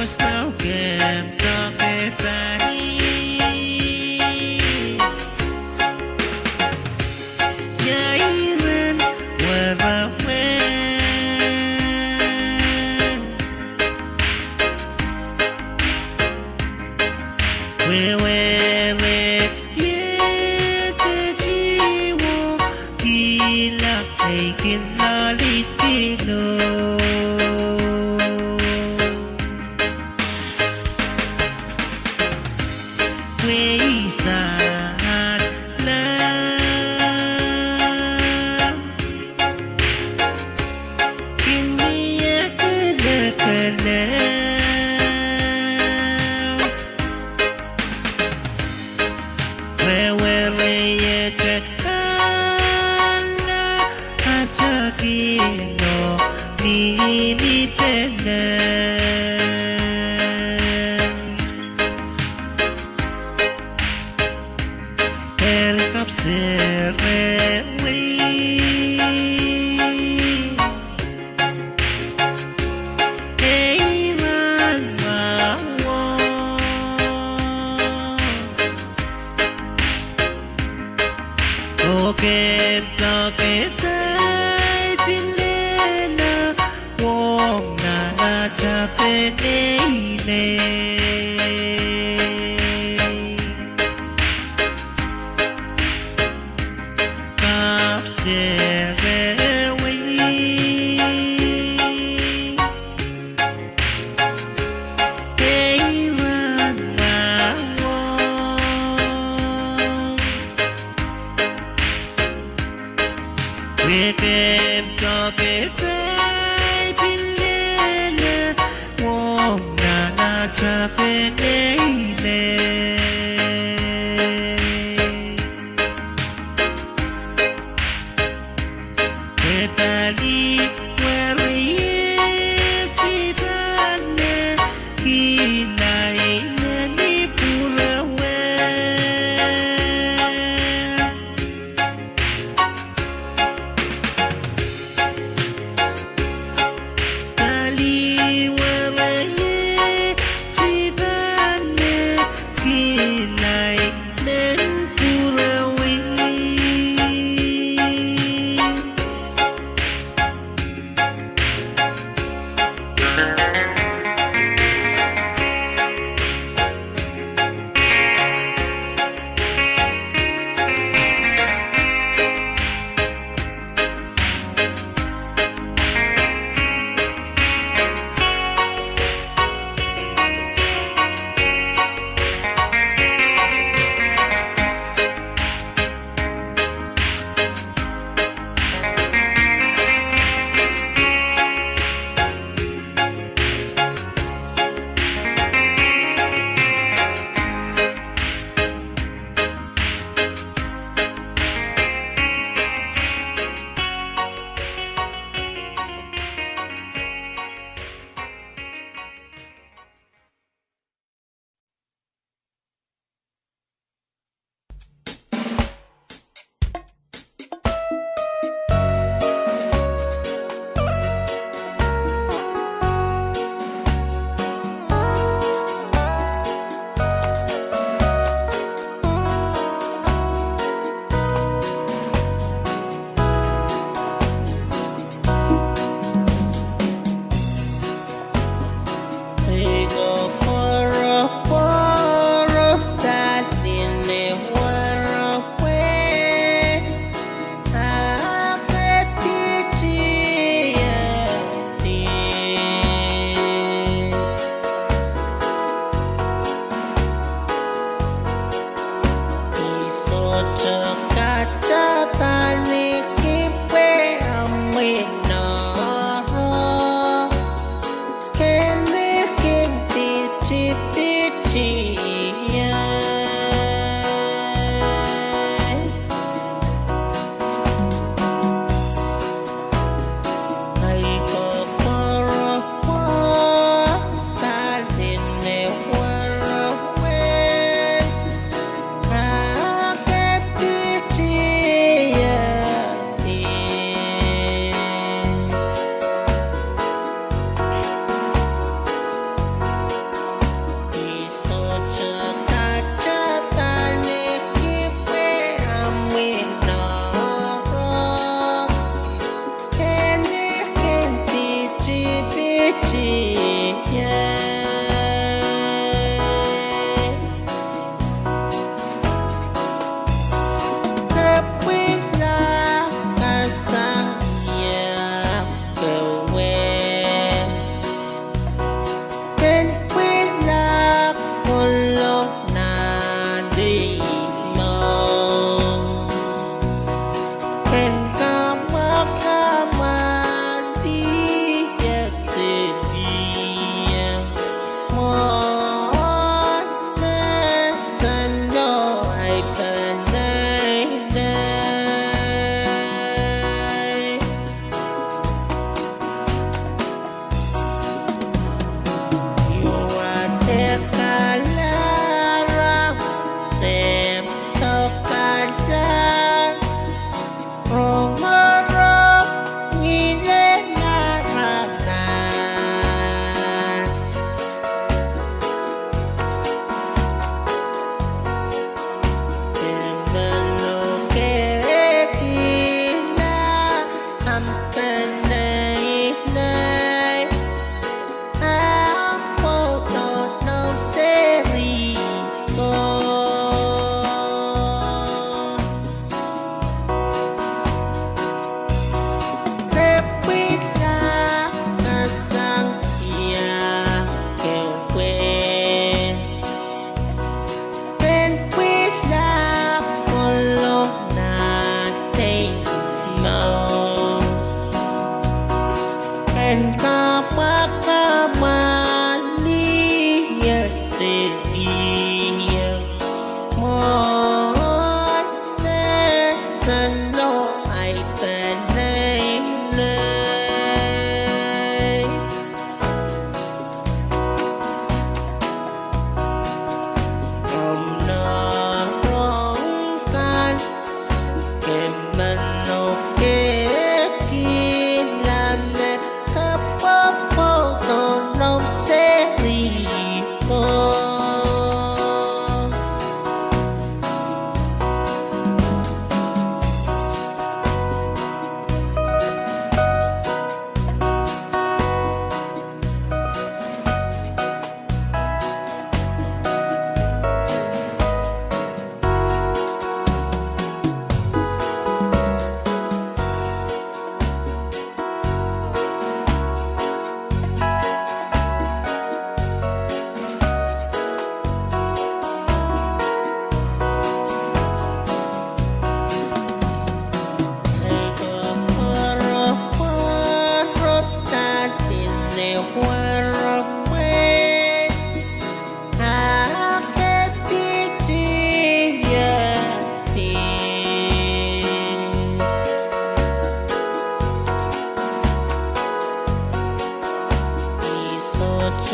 slow game no te tani Yairen warawen Wewe jiwo gila ay kinalit kino Saat lang Hindi akala-kala Wewe cakala Ajakino Ninitenan El kapserewi Eiran mawon Toket ay pilena Wong na nachapenene Wekem toke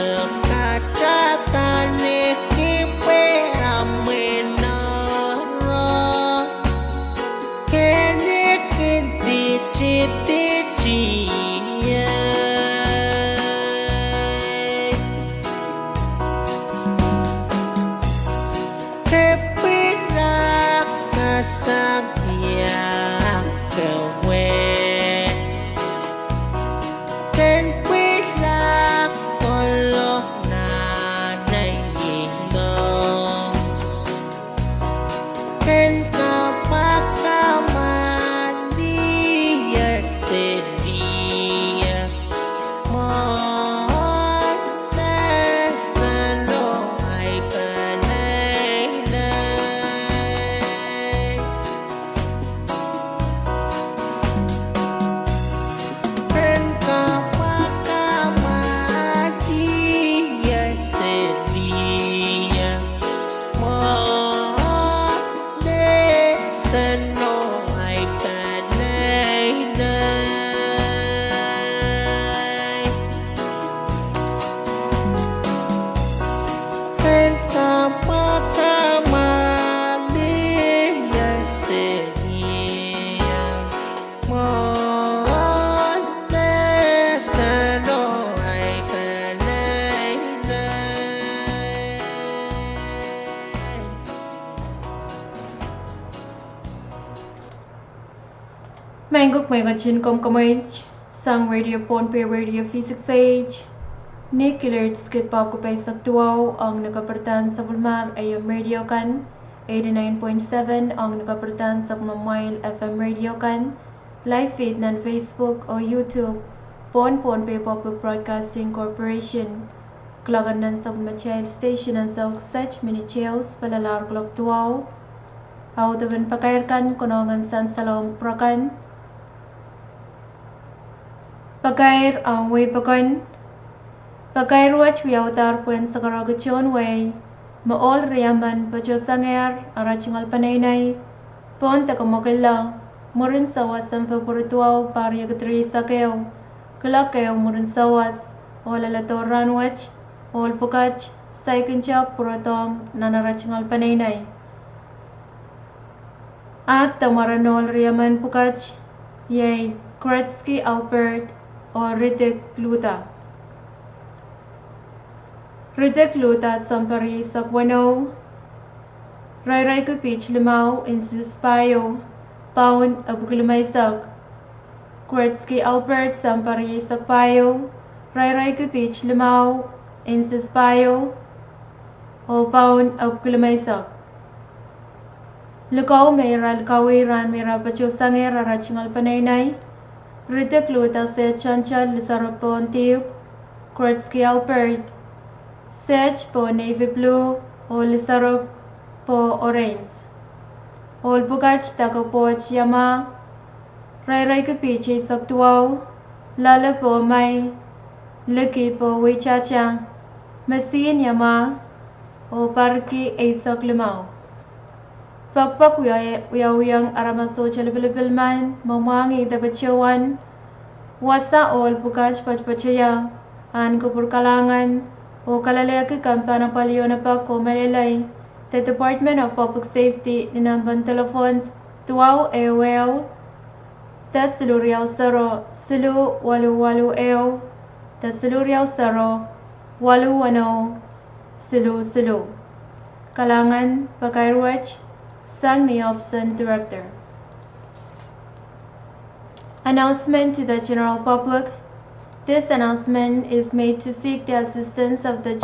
sekacatane kipe amenara kene kinti citi kepirak kasagya kewe ken pirak koloh nanay ino ken kapakaman dia sedia Manguk Megachin Comcomage, Sang Radio Ponpe Radio Physics Age, Nick Killer Skit Pop Kupay Saktuaw, ang nakapertan sa Bulmar ay Radio Kan, 89.7 ang nakapertan sa Mamail FM Radio Kan, live feed ng Facebook o YouTube, Ponpe Public Broadcasting Corporation, Klagan ng sa Machel Station ng sa Sech Minichels, Palalar Klok Tuaw, Autaban Pakairkan, Kunongan San Salong Prakan, Pagair ang way pagan Pagair watch we autar puen sa karagachon way maol riyaman pacho sanger arachingal panaynay pon takamokilla murin sawas ang favorituaw parya gatri sakeo kalakeo murin sawas ol alatoran watch ol pukach saikin chap purotong nanarachingal panaynay at tamaranol riyaman pukach yay Kretsky Albert or Ritek Luta. Ritek Luta sampari sakwano, Ray Kupich Limau in Sispayo, Paun Abuklimaysak. Kretsky Albert sampari sakpayo, Ray Kupich Limau in Sispayo, o Paun Abuklimaysak. Lukaw mayra lkawiran mayra pacho sanger arachingal panaynay, Ritek Luta se chanchal lisarapon tiyup, Kretsky Albert, sech po navy blue o lisarap po orange. Ol bukach tako po chiyama, Ray Kupichi saktuaw, lala po may, luki po wichacha, masin yama, o parki ay saklimaw. Pagpak uyang aramaso chalibilibil man, mamangi dabachawan, wasa ol bukaj pachpachaya, an kupur kalangan, o kalalaki kampana palyo na pak ko malilay, the Department of Public Safety ninamban telephones, tuaw ewew, tat siluriyaw saro, silu walu ew, tat siluriyaw saro, walu wano, silu. Kalangan, pakairwach, Sang Niobson, Director. Announcement to the general public. This announcement is made to seek the assistance of the